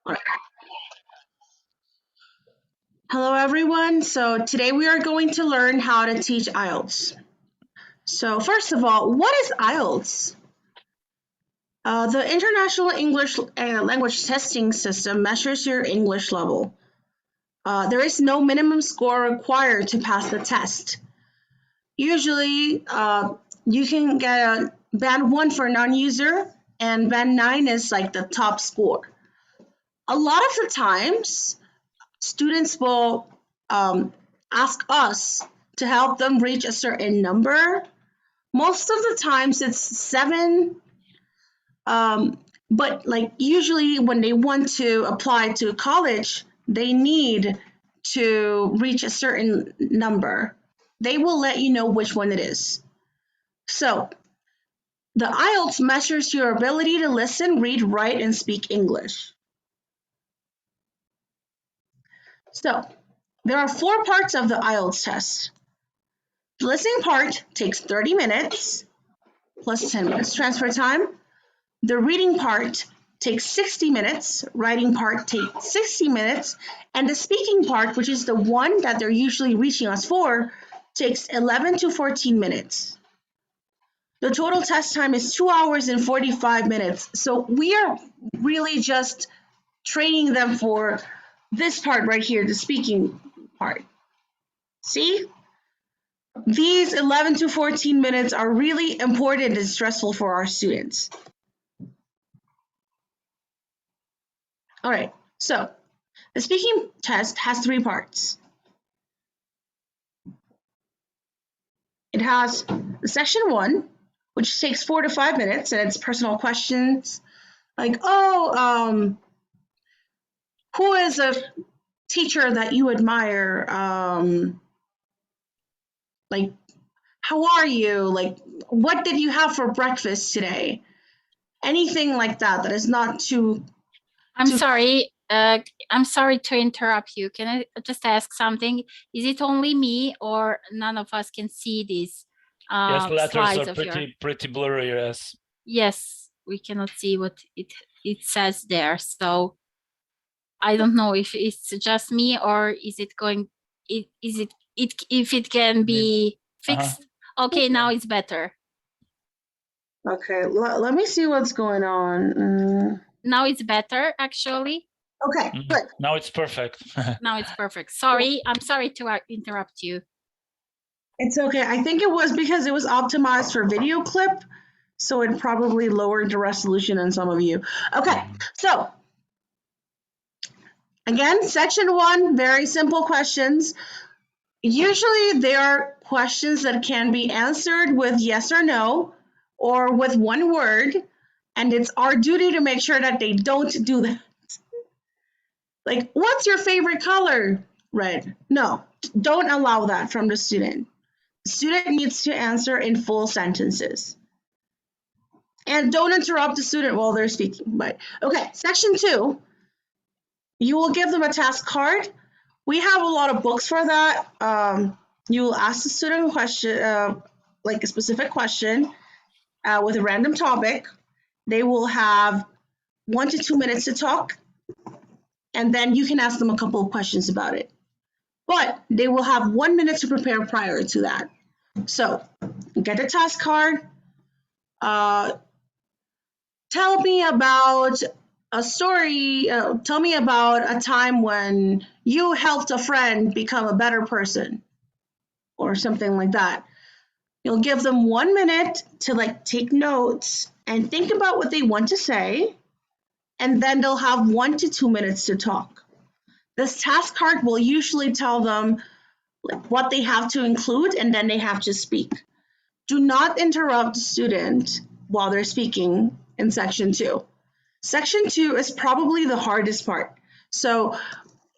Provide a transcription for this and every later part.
All right. Hello, everyone. So today we are going to learn how to teach IELTS. So first of all, what is IELTS? The International English Language Testing System measures your English level. There is no minimum score required to pass the test. Usually, you can get a band 1 for non-user, and band 9 is like the top score. A lot of the times, students will ask us to help them reach a certain number. Most of the times it's 7, but like usually when they want to apply to college, they need to reach a certain number. They will let you know which one it is. So the IELTS measures your ability to listen, read, write, and speak English. So there are 4 parts of the IELTS test. The listening part takes 30 minutes plus 10 minutes transfer time. The reading part takes 60 minutes, writing part takes 60 minutes, and the speaking part, which is the one that they're usually reaching us for, takes 11 to 14 minutes. The total test time is 2 hours and 45 minutes. So we are really just training them for this part right here, the speaking part. See? These 11 to 14 minutes are really important and stressful for our students. All right, so the speaking test has 3 parts. It has section 1, which takes 4 to 5 minutes, and it's personal questions like, who is a teacher that you admire? Like, how are you? Like, what did you have for breakfast today? Anything like that that is not too. I'm sorry. I'm sorry to interrupt you. Can I just ask something? Is it only me, or none of us can see these Yes, letters slides are of your? pretty blurry. Yes. Yes, we cannot see what it says there. So I don't know if it's just me, or is it going? Is it if it can be fixed? Okay, now it's better. Okay, let me see what's going on. Now it's better, actually. Okay, good. Now it's perfect. Now it's perfect. Sorry, I'm sorry to interrupt you. It's okay. I think it was because it was optimized for video clip, so it probably lowered the resolution on some of you. Okay, so again, section 1, very simple questions. Usually they are questions that can be answered with yes or no, or with one word, and it's our duty to make sure that they don't do that. Like, what's your favorite color? Red. No, don't allow that from the student. The student needs to answer in full sentences. And don't interrupt the student while they're speaking. But okay, section 2, you will give them a task card. We have a lot of books for that. You will ask the student a question, like a specific question, with a random topic. They will have 1 to 2 minutes to talk, and then you can ask them a couple of questions about it. But they will have 1 minute to prepare prior to that. So get a task card. Tell me about a story. Tell me about a time when you helped a friend become a better person, or something like that. You'll give them 1 minute to like take notes and think about what they want to say, and then they'll have 1 to 2 minutes to talk. This task card will usually tell them what they have to include, and then they have to speak. Do not interrupt the student while they're speaking in section 2. Section 2 is probably the hardest part. So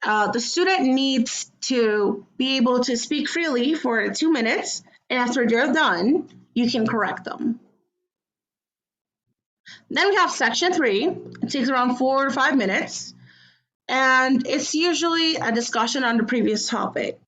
the student needs to be able to speak freely for 2 minutes, and after they're done, you can correct them. Then we have section 3. It takes around 4 or 5 minutes, and it's usually a discussion on the previous topic.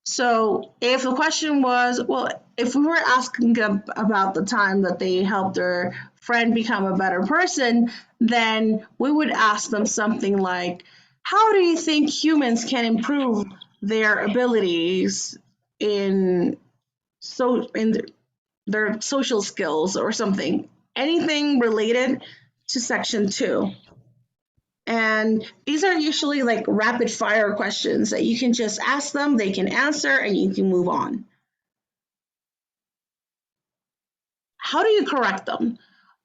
So if the question was, well, if we were asking about the time that they helped their friend become a better person, then we would ask them something like, how do you think humans can improve their abilities in their social skills or something? Anything related to section 2. And these are usually like rapid fire questions that you can just ask them, they can answer, and you can move on. How do you correct them?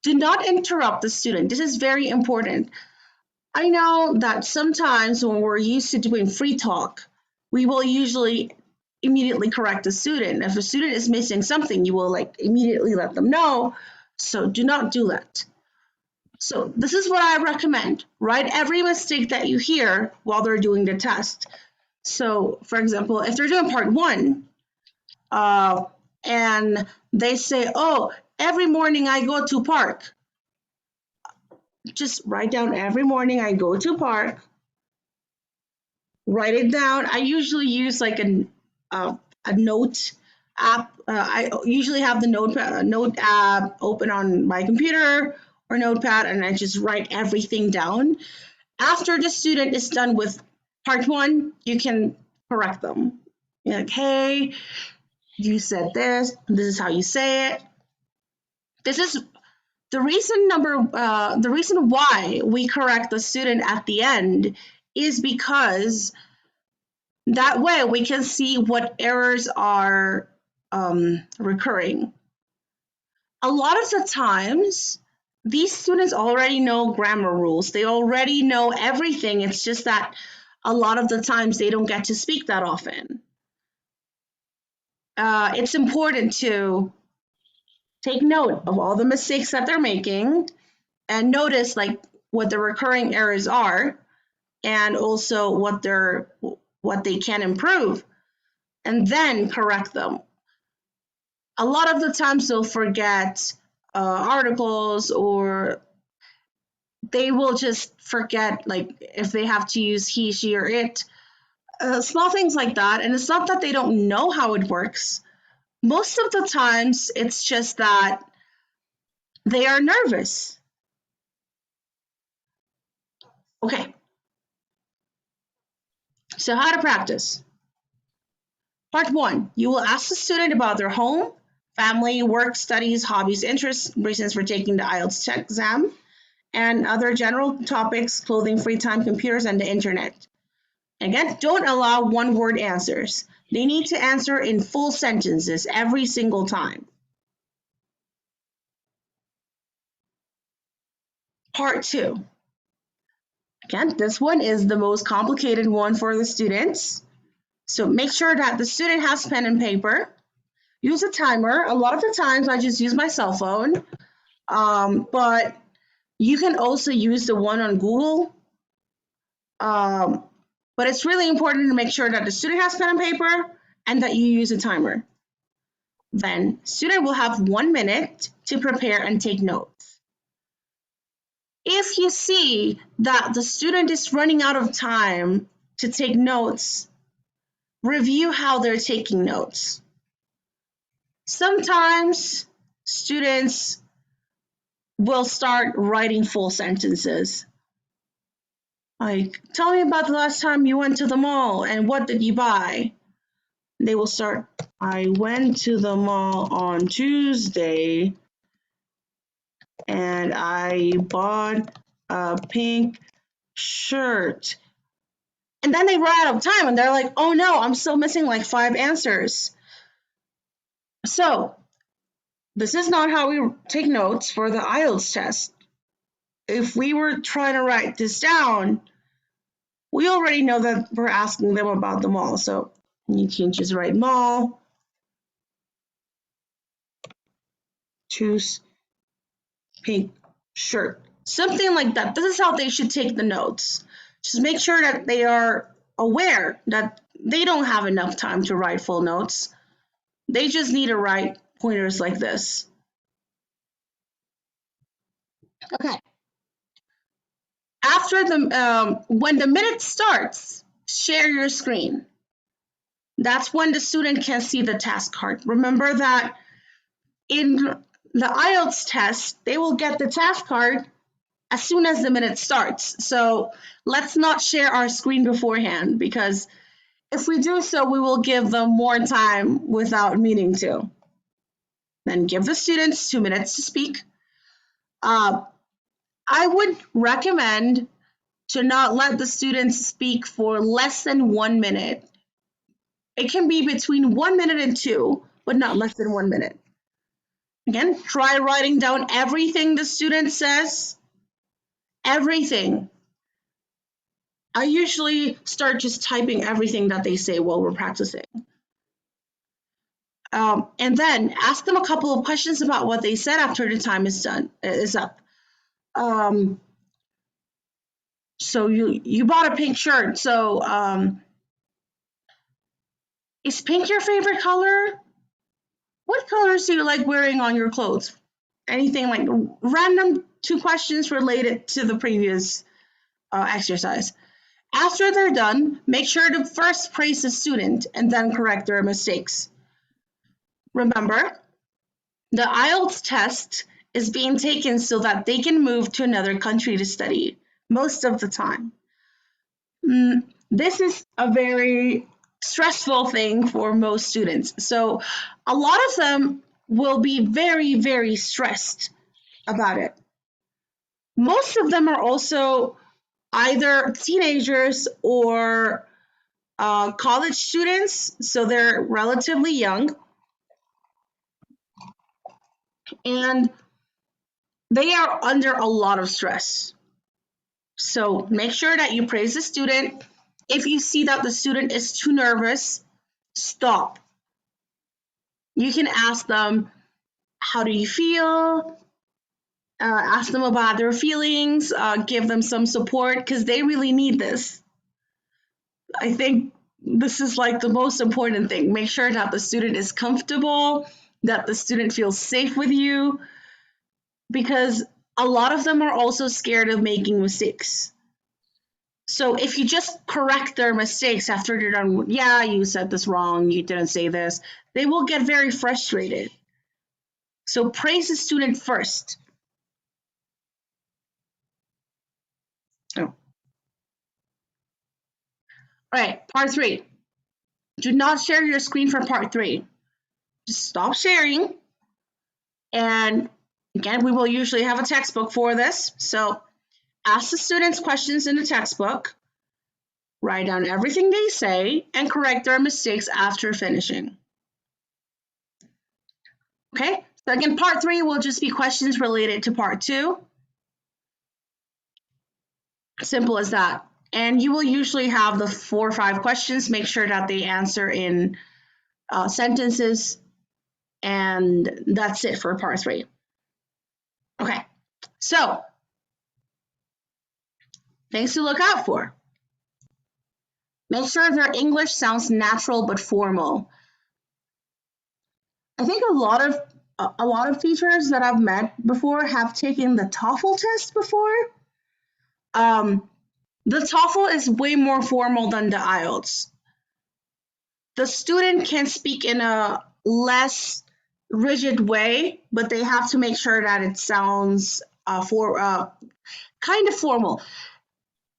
Do not interrupt the student. This is very important. I know that sometimes when we're used to doing free talk, we will usually immediately correct the student. If a student is missing something, you will like immediately let them know. So do not do that. So this is what I recommend. Write every mistake that you hear while they're doing the test. So for example, if they're doing part 1, and they say, oh, every morning I go to park. Just write down every morning I go to park. Write it down. I usually use like a note app. I usually have the note app open on my computer or notepad, and I just write everything down. After the student is done with part 1, you can correct them. You're like, hey, you said this. This is how you say it. This is the reason why we correct the student at the end is because that way we can see what errors are recurring. A lot of the times, these students already know grammar rules. They already know everything. It's just that a lot of the times they don't get to speak that often. It's important to take note of all the mistakes that they're making and notice like what the recurring errors are and also what they can improve and then correct them. A lot of the times they'll forget articles or they will just forget like if they have to use he, she, or it. Small things like that. And it's not that they don't know how it works. Most of the times it's just that they are nervous. Okay. So how to practice. Part 1, you will ask the student about their home, family, work, studies, hobbies, interests, reasons for taking the IELTS exam, and other general topics, clothing, free time, computers, and the internet. Again, don't allow one-word answers. They need to answer in full sentences every single time. Part 2. Again, this one is the most complicated one for the students. So make sure that the student has pen and paper. Use a timer. A lot of the times I just use my cell phone, but you can also use the one on Google. But it's really important to make sure that the student has pen and paper and that you use a timer. Then student will have 1 minute to prepare and take notes. If you see that the student is running out of time to take notes, review how they're taking notes. Sometimes students will start writing full sentences. Like, tell me about the last time you went to the mall and what did you buy? They will start, I went to the mall on Tuesday and I bought a pink shirt. And then they run out of time and they're like, oh no, I'm still missing like 5 answers. So this is not how we take notes for the IELTS test. If we were trying to write this down, we already know that we're asking them about the mall. So you can just write mall, choose pink shirt, something like that. This is how they should take the notes. Just make sure that they are aware that they don't have enough time to write full notes. They just need to write pointers like this. Okay. After when the minute starts, share your screen. That's when the student can see the task card. Remember that in the IELTS test, they will get the task card as soon as the minute starts. So let's not share our screen beforehand, because if we do so, we will give them more time without meaning to. Then give the students 2 minutes to speak. I would recommend to not let the students speak for less than 1 minute. It can be between 1 minute and 2, but not less than 1 minute. Again, try writing down everything the student says. Everything. I usually start just typing everything that they say while we're practicing. And then ask them a couple of questions about what they said after the time is up. So you bought a pink shirt. So is pink your favorite color? What colors do you like wearing on your clothes? Anything like random 2 questions related to the previous exercise. After they're done, make sure to first praise the student and then correct their mistakes. Remember, the IELTS test is being taken so that they can move to another country to study most of the time. This is a very stressful thing for most students. So a lot of them will be very, very stressed about it. Most of them are also either teenagers or college students, so they're relatively young. And they are under a lot of stress. So make sure that you praise the student. If you see that the student is too nervous, stop. You can ask them, how do you feel? Ask them about their feelings, give them some support, because they really need this. I think this is like the most important thing. Make sure that the student is comfortable, that the student feels safe with you, because a lot of them are also scared of making mistakes. So if you just correct their mistakes after they're done, yeah, you said this wrong, you didn't say this, they will get very frustrated. So praise the student first. Oh. All right, part 3. Do not share your screen for part 3. Just stop sharing. And again, we will usually have a textbook for this. So ask the students questions in the textbook, write down everything they say, and correct their mistakes after finishing. Okay, so again, part 3 will just be questions related to part 2. Simple as that. And you will usually have the 4 or 5 questions. Make sure that they answer in sentences, and that's it for part 3. Okay, so things to look out for. Make sure their English sounds natural but formal. I think a lot of teachers that I've met before have taken the TOEFL test before. The TOEFL is way more formal than the IELTS. The student can speak in a less rigid way, but they have to make sure that it sounds kind of formal.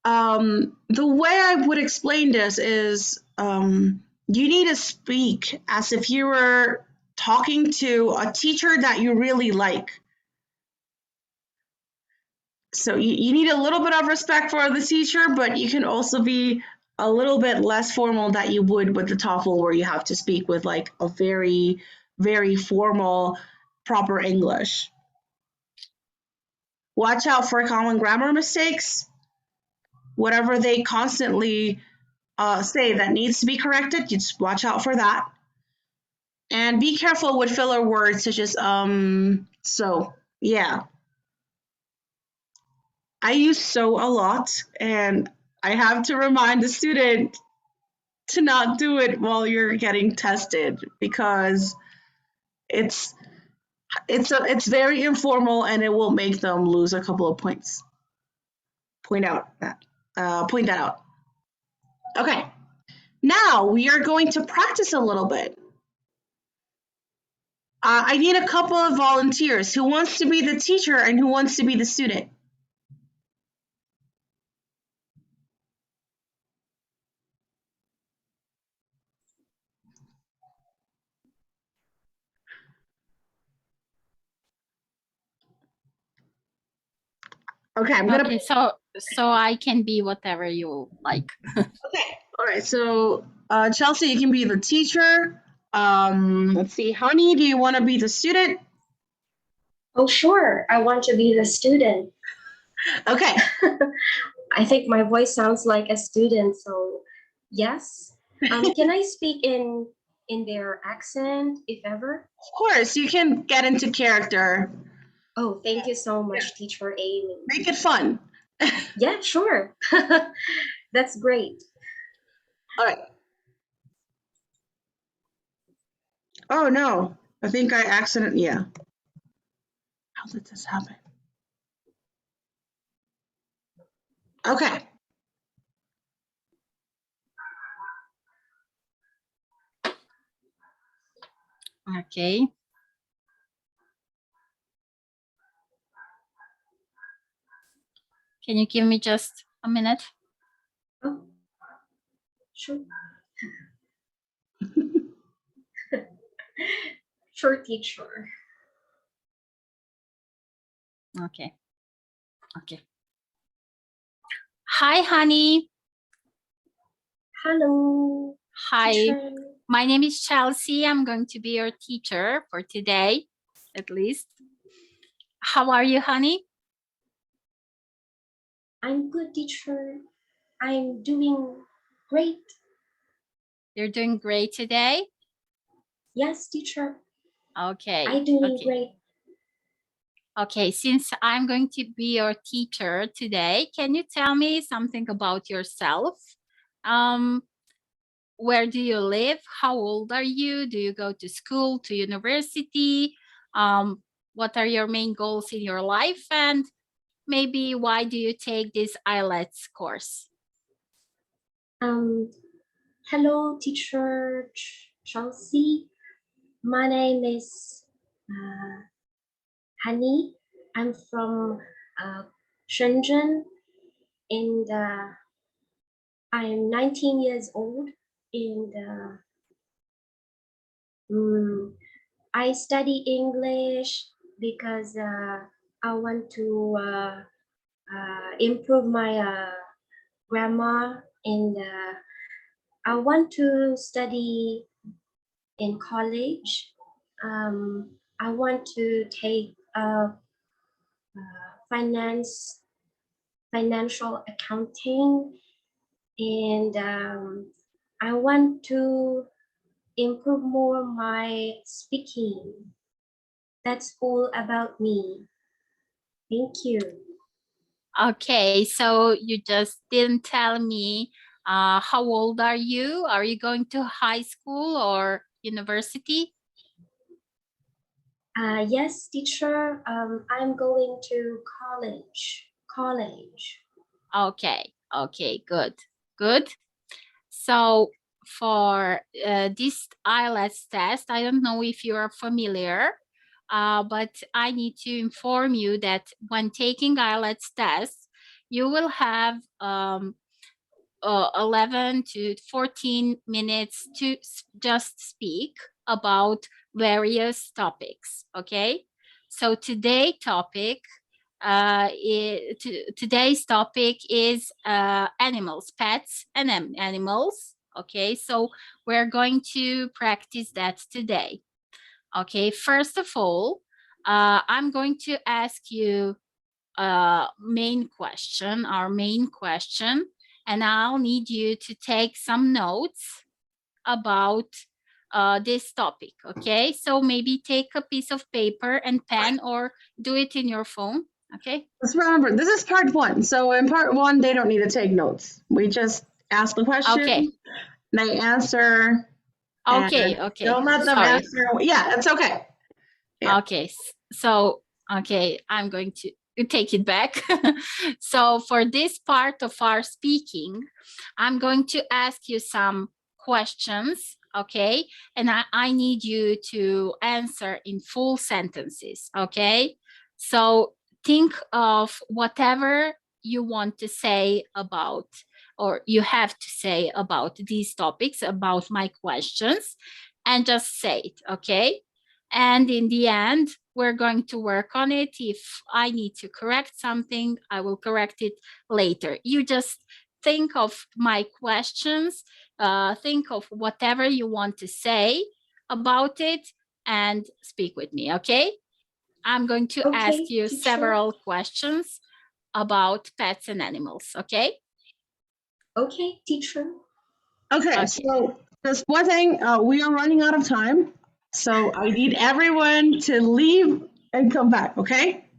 The way I would explain this is you need to speak as if you were talking to a teacher that you really like. So you need a little bit of respect for the teacher, but you can also be a little bit less formal that you would with the TOEFL, where you have to speak with like a very, very formal, proper English. Watch out for common grammar mistakes. Whatever they constantly say that needs to be corrected, you just watch out for that. And be careful with filler words such as so, yeah. I use so a lot, and I have to remind the student to not do it while you're getting tested, because it's very informal and it will make them lose a couple of points. Point that out. Okay, now we are going to practice a little bit. I need a couple of volunteers. Who wants to be the teacher and who wants to be the student? Okay, I'm gonna. Okay, so I can be whatever you like. Okay, all right. So, Chelsea, you can be the teacher. Let's see, Honey, do you want to be the student? Oh, sure. I want to be the student. Okay, I think my voice sounds like a student, so yes. Can I speak in their accent, if ever? of course, you can get into character. Oh, thank you so much, Teacher Amy. Make it fun. Yeah, sure. That's great. All right. Oh no, I think I accidentally. Yeah. How did this happen? Okay. Okay. Can you give me just a minute? Oh, sure. Sure, teacher. Okay. Okay. Hi, honey. Hello, Hi. teacher. My name is Chelsea. I'm going to be your teacher for today, at least. How are you, honey? I'm good, teacher. I'm doing great. You're doing great today? Yes, teacher. Okay. I'm doing Okay. great. Okay, since I'm going to be your teacher today, can you tell me something about yourself? Where do you live? How old are you? Do you go to school, to university? What are your main goals in your life? And maybe why do you take this IELTS course? Hello, teacher Chelsea. My name is Hani. I'm from Shenzhen, and I'm 19 years old. And I study English because I want to improve my grammar, and I want to study in college. I want to take financial accounting, and I want to improve more my speaking. That's all about me. Thank you. Okay, so you just didn't tell me how old are you? Are you going to high school or university? Yes, teacher. I'm going to college. Okay, okay, good, good. So for this IELTS test, I don't know if you are familiar, but I need to inform you that when taking IELTS tests, you will have 11 to 14 minutes to just speak about various topics, okay? So today's topic is animals, pets and animals, okay? So we're going to practice that today, okay? First of all, I'm going to ask you our main question, and I'll need you to take some notes about this topic, okay? So maybe take a piece of paper and pen or do it in your phone, okay? Let's remember, this is part one. So in part one, they don't need to take notes. We just ask the question, Okay, they answer. okay, And okay, don't let them sorry. answer. Yeah, it's okay. Yeah. Okay, so, okay, I'm going to take it back. So for this part of our speaking, I'm going to ask you some questions okay? And I need you to answer in full sentences, okay? So think of whatever you want to say about, or you have to say about these topics, about my questions, and just say it, okay? And in the end, we're going to work on it. If I need to correct something, I will correct it later. You just think of my questions, think of whatever you want to say about it, and speak with me, okay? I'm going to ask Okay, you teacher. several questions about pets and animals, okay? Okay, teacher. Okay, Okay. so just one thing, we are running out of time. So I need everyone to leave and come back, okay?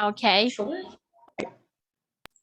Okay. Sure.